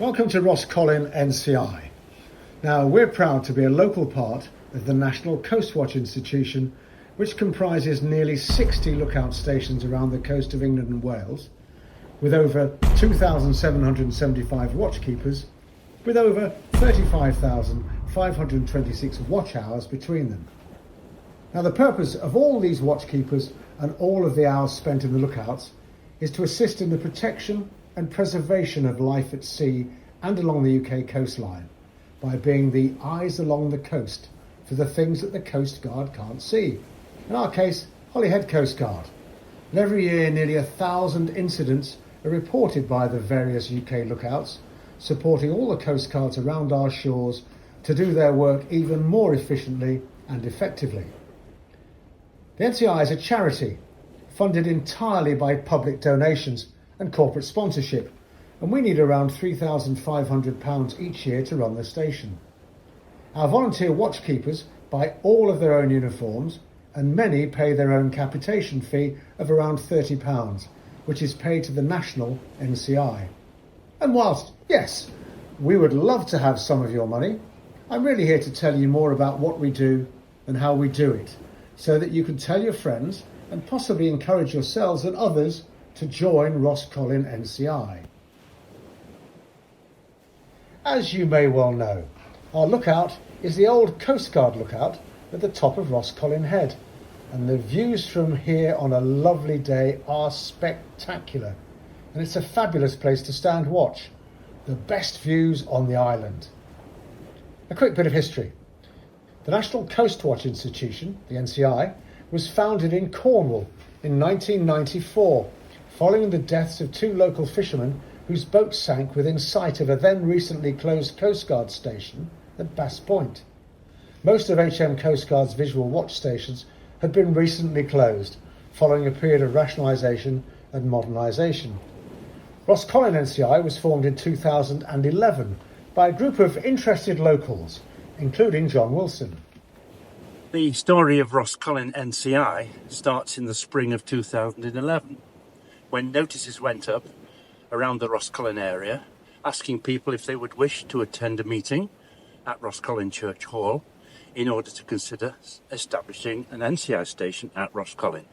Welcome to Roscolyn NCI. Now, we're proud to be a local part of the National Coastwatch Institution, which comprises nearly 60 lookout stations around the coast of England and Wales, with over 2,775 watchkeepers, with over 35,526 watch hours between them. Now, the purpose of all these watchkeepers and all of the hours spent in the lookouts is to assist in the protection and preservation of life at sea and along the UK coastline by being the eyes along the coast for the things that the Coast Guard can't see. In our case, Holyhead Coast Guard. And every year nearly 1,000 incidents are reported by the various UK lookouts, supporting all the coast guards around our shores to do their work even more efficiently and effectively. The NCI is a charity funded entirely by public donations and corporate sponsorship, and we need around £3,500 each year to run the station. Our volunteer watchkeepers buy all of their own uniforms, and many pay their own capitation fee of around £30, which is paid to the National NCI. And whilst, yes, we would love to have some of your money, I'm really here to tell you more about what we do and how we do it, so that you can tell your friends and possibly encourage yourselves and others to join Roscolyn NCI. As you may well know, our lookout is the old Coast Guard lookout at the top of Roscolyn Head, and the views from here on a lovely day are spectacular, and it's a fabulous place to stand watch. The best views on the island. A quick bit of history. The National Coastwatch Institution, the NCI, was founded in Cornwall in 1994, following the deaths of two local fishermen whose boats sank within sight of a then recently closed Coast Guard station at Bass Point. Most of HM Coast Guard's visual watch stations had been recently closed, following a period of rationalisation and modernisation. Roscolyn NCI was formed in 2011 by a group of interested locals, including John Wilson. The story of Roscolyn NCI starts in the spring of 2011, when notices went up around the Roscolyn area, asking people if they would wish to attend a meeting at Roscolyn Church Hall in order to consider establishing an NCI station at Roscolyn.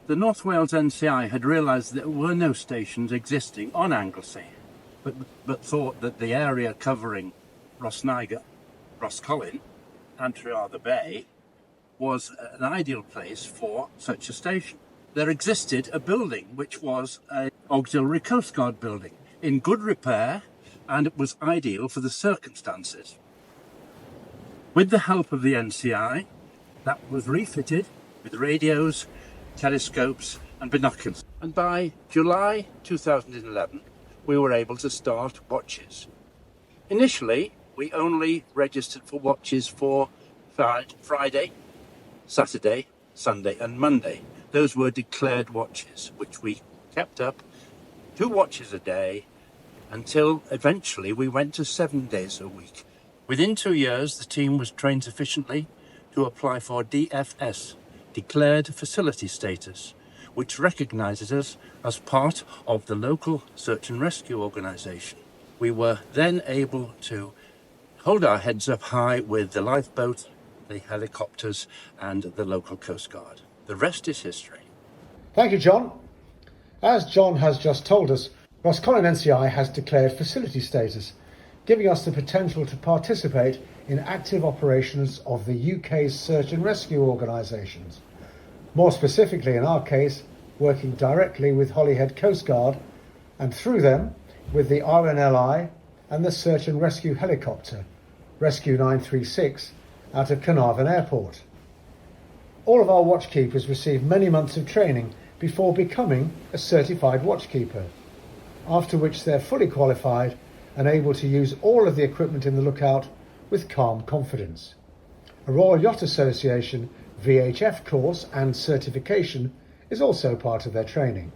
The North Wales NCI had realised there were no stations existing on Anglesey, but thought that the area covering Rosniger, Roscolyn and Trearther Bay was an ideal place for such a station. There existed a building which was an auxiliary Coast Guard building in good repair, and it was ideal for the circumstances. With the help of the NCI, that was refitted with radios, telescopes and binoculars. And by July 2011, we were able to start watches. Initially, we only registered for watches for Friday, Saturday, Sunday and Monday. Those were declared watches, which we kept up 2 watches a day until eventually we went to 7 days a week. Within 2 years, the team was trained sufficiently to apply for DFS, Declared Facility Status, which recognises us as part of the local search and rescue organisation. We were then able to hold our heads up high with the lifeboat, the helicopters and the local Coast Guard. The rest is history. Thank you, John. As John has just told us, Roscolyn NCI has declared facility status, giving us the potential to participate in active operations of the UK's search and rescue organisations. More specifically, in our case, working directly with Holyhead Coast Guard, and through them with the RNLI and the search and rescue helicopter, Rescue 936, out of Carnarvon Airport. All of our watchkeepers receive many months of training before becoming a certified watchkeeper, after which they're fully qualified and able to use all of the equipment in the lookout with calm confidence. A Royal Yacht Association VHF course and certification is also part of their training.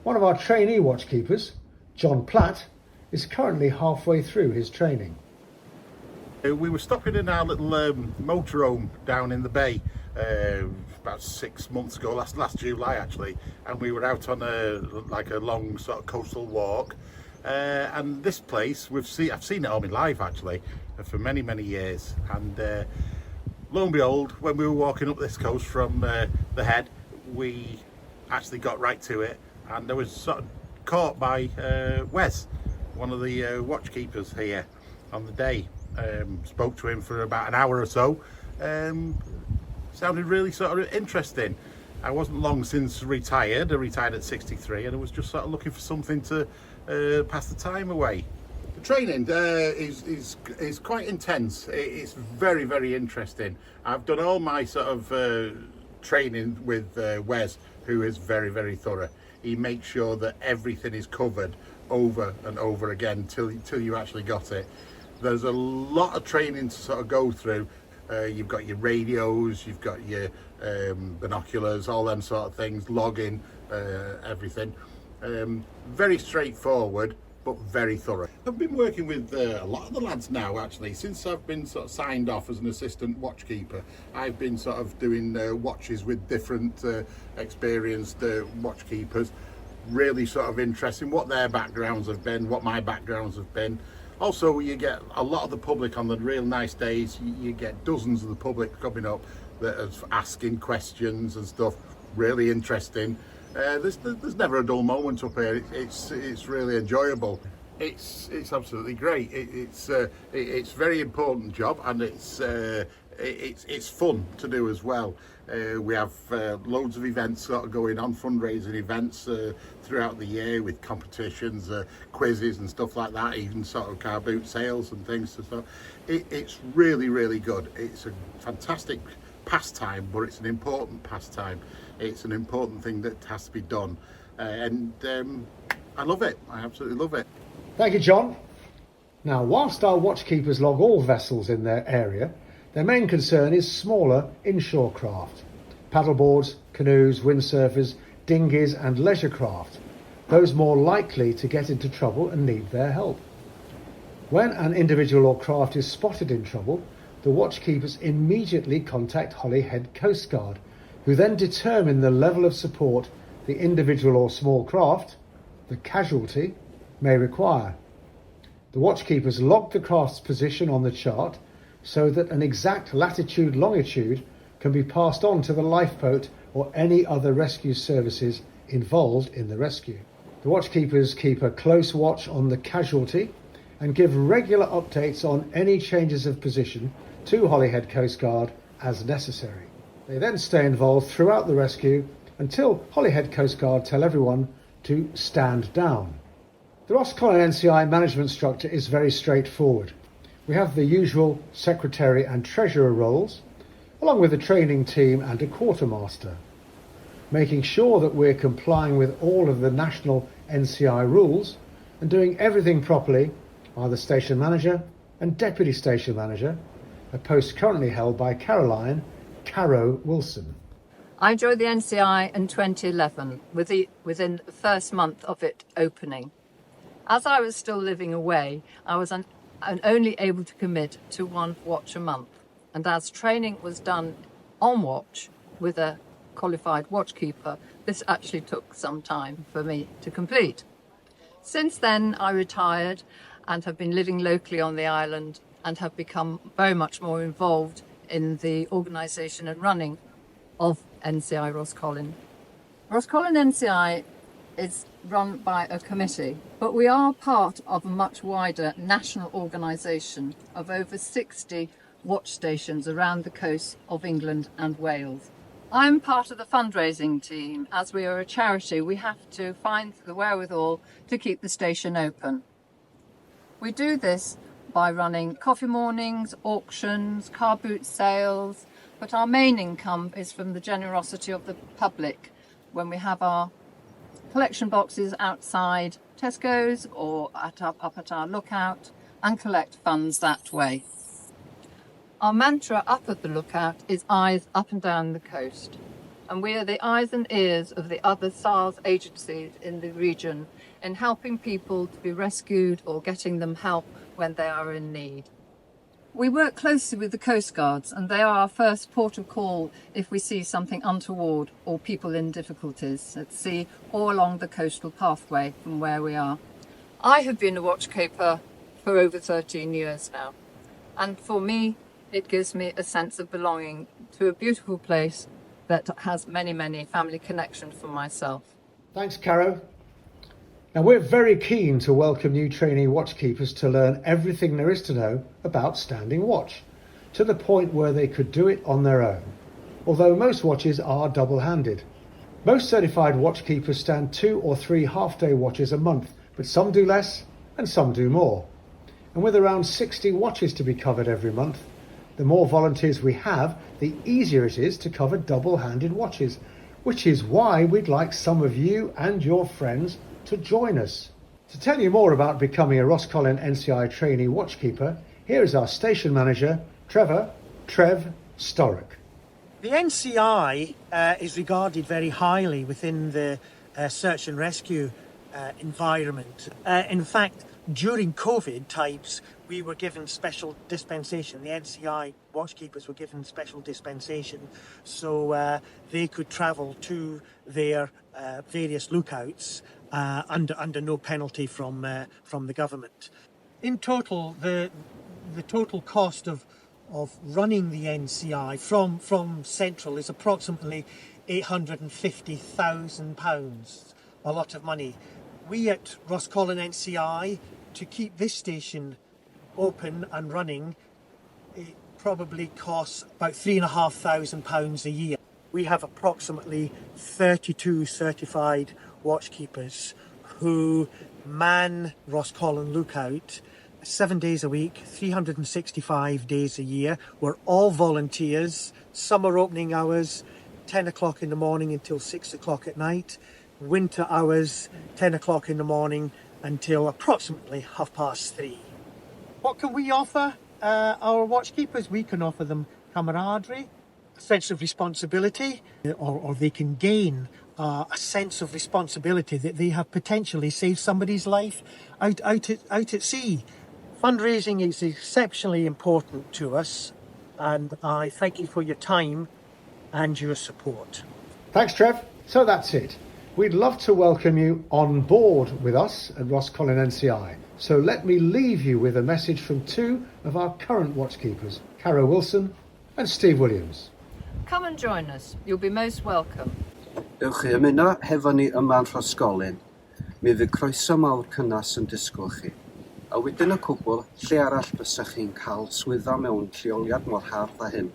One of our trainee watchkeepers, John Platt, is currently halfway through his training. We were stopping in our little motorhome down in the bay about 6 months ago, last July actually, and we were out on a long sort of coastal walk, And this place, I've seen it all my life actually, for many, many years. And lo and behold, when we were walking up this coast from the head, we actually got right to it, and I was sort of caught by Wes, one of the watch keepers here on the day. Spoke to him for about an hour or so. Sounded really sort of interesting. I wasn't long since retired. I retired at 63, and I was just sort of looking for something to pass the time away. The training is quite intense. It's very, very interesting. I've done all my sort of training with Wes, who is very, very thorough. He makes sure that everything is covered over and over again till you actually got it. There's a lot of training to sort of go through. You've got your radios, you've got your binoculars, all them sort of things, logging, everything. Very straightforward, but very thorough. I've been working with a lot of the lads now actually. Since I've been sort of signed off as an assistant watchkeeper, I've been sort of doing watches with different experienced watchkeepers. Really sort of interesting what their backgrounds have been, what my backgrounds have been. Also, you get a lot of the public on the real nice days. You get dozens of the public coming up that are asking questions and stuff. Really interesting. There's never a dull moment up here. It's really enjoyable. It's absolutely great. It's a very important job, and it's fun to do as well. We have loads of events sort of going on, fundraising events throughout the year with competitions, quizzes and stuff like that, even sort of car boot sales and things. So it's really, really good. It's a fantastic pastime, but it's an important pastime. It's an important thing that has to be done. And I love it. I absolutely love it. Thank you, John. Now, whilst our watchkeepers log all vessels in their area, their main concern is smaller inshore craft, paddleboards, canoes, windsurfers, dinghies and leisure craft, those more likely to get into trouble and need their help. When an individual or craft is spotted in trouble, the watchkeepers immediately contact Holyhead Coast Guard, who then determine the level of support the individual or small craft, the casualty, may require. The watchkeepers log the craft's position on the chart so that an exact latitude-longitude can be passed on to the lifeboat or any other rescue services involved in the rescue. The watchkeepers keep a close watch on the casualty and give regular updates on any changes of position to Holyhead Coast Guard as necessary. They then stay involved throughout the rescue until Holyhead Coast Guard tell everyone to stand down. The Roscolyn NCI management structure is very straightforward. We have the usual secretary and treasurer roles, along with a training team and a quartermaster. Making sure that we're complying with all of the national NCI rules and doing everything properly are the station manager and deputy station manager, a post currently held by Caroline Caro Wilson. I joined the NCI in 2011 within the first month of it opening. As I was still living away, I was only able to commit to one watch a month. And as training was done on watch with a qualified watchkeeper, this actually took some time for me to complete. Since then, I retired and have been living locally on the island and have become very much more involved in the organisation and running of NCI Roscolyn. Roscolyn NCI is run by a committee, but we are part of a much wider national organisation of over 60 watch stations around the coast of England and Wales. I'm part of the fundraising team. As we are a charity, we have to find the wherewithal to keep the station open. We do this by running coffee mornings, auctions, car boot sales, but our main income is from the generosity of the public when we have our collection boxes outside Tesco's or up at our lookout and collect funds that way. Our mantra up at the lookout is eyes up and down the coast, and we are the eyes and ears of the other SARS agencies in the region in helping people to be rescued or getting them help when they are in need. We work closely with the Coast Guards, and they are our first port of call if we see something untoward or people in difficulties at sea or along the coastal pathway from where we are. I have been a watchkeeper for over 13 years now, and for me it gives me a sense of belonging to a beautiful place that has many, many family connections for myself. Thanks, Caro. Now, we're very keen to welcome new trainee watchkeepers to learn everything there is to know about standing watch, to the point where they could do it on their own, although most watches are double-handed. Most certified watchkeepers stand 2 or 3 half-day watches a month, but some do less and some do more. And with around 60 watches to be covered every month, the more volunteers we have, the easier it is to cover double-handed watches, which is why we'd like some of you and your friends to join us. To tell you more about becoming a Roscolyn NCI trainee watchkeeper, here is our station manager, Trev Storick. The NCI is regarded very highly within the search and rescue environment. In fact, during COVID times, we were given special dispensation. The NCI watchkeepers were given special dispensation so they could travel to their various lookouts under no penalty from the government. In total, the total cost of running the NCI from Central is approximately £850,000, a lot of money. We at Roscolyn NCI, to keep this station open and running, it probably costs about £3,500 a year. We have approximately 32 certified watchkeepers who man Roscolyn Lookout 7 days a week, 365 days a year. We're all volunteers. Summer opening hours, 10 o'clock in the morning until 6 o'clock at night. Winter hours, 10 o'clock in the morning until approximately 3:30. What can we offer our watchkeepers? We can offer them camaraderie, a sense of responsibility, or they can gain a sense of responsibility that they have potentially saved somebody's life out at sea. Fundraising is exceptionally important to us, and I thank you for your time and your support. Thanks, Trev. So that's it. We'd love to welcome you on board with us at Roscolyn NCI. So let me leave you with a message from 2 of our current watchkeepers, Caro Wilson and Steve Williams. Come and join us. You'll be most welcome. Ewch chi ymuno hefo ni yma'n Rhoscolyn. Mi fydd croeso mawr cynnas yn disgwyl chi. A wedyn y cwbl, lle arall bysach chi'n cael swydda mewn lleoliad mor hardd â hyn.